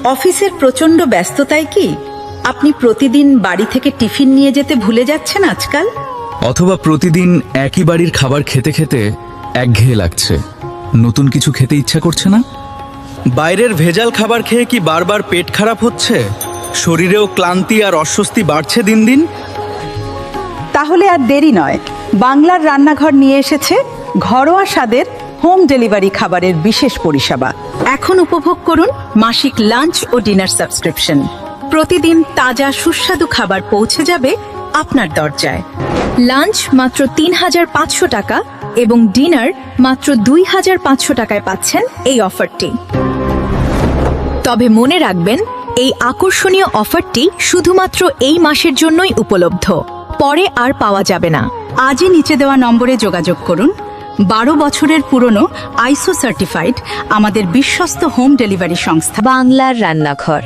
অফিসের প্রচন্ড ব্যস্ততায় কি আপনি প্রতিদিন বাড়ি থেকে টিফিন নিয়ে যেতে ভুলে যাচ্ছেন আজকাল? অথবা প্রতিদিন একই বাড়ির খাবার খেতে খেতে একঘেয়ে লাগছে, নতুন কিছু খেতে ইচ্ছা করছে না? বাইরের ভেজাল খাবার খেয়ে কি বারবার পেট খারাপ হচ্ছে? শরীরেও ক্লান্তি আর অস্বস্তি বাড়ছে দিন দিন? তাহলে আর দেরি নয়, বাংলার রান্নাঘর নিয়ে এসেছে ঘরোয়া স্বাদের হোম ডেলিভারি খাবারের বিশেষ পরিষেবা। এখন উপভোগ করুন মাসিক লাঞ্চ ও ডিনার সাবস্ক্রিপশন। প্রতিদিন তাজা সুস্বাদু খাবার পৌঁছে যাবে আপনার দরজায়। লাঞ্চ মাত্র ৩,৫০০ টাকা এবং ডিনার মাত্র ২,৫০০ টাকায় পাচ্ছেন এই অফারটি। তবে মনে রাখবেন, এই আকর্ষণীয় অফারটি শুধুমাত্র এই মাসের জন্যই উপলব্ধ, পরে আর পাওয়া যাবে না। আজই নিচে দেওয়া নম্বরে যোগাযোগ করুন। ১২ বছরের পুরনো আইসো সার্টিফাইড আমাদের বিশ্বস্ত হোম ডেলিভারি সংস্থা বাংলার রান্নাঘর।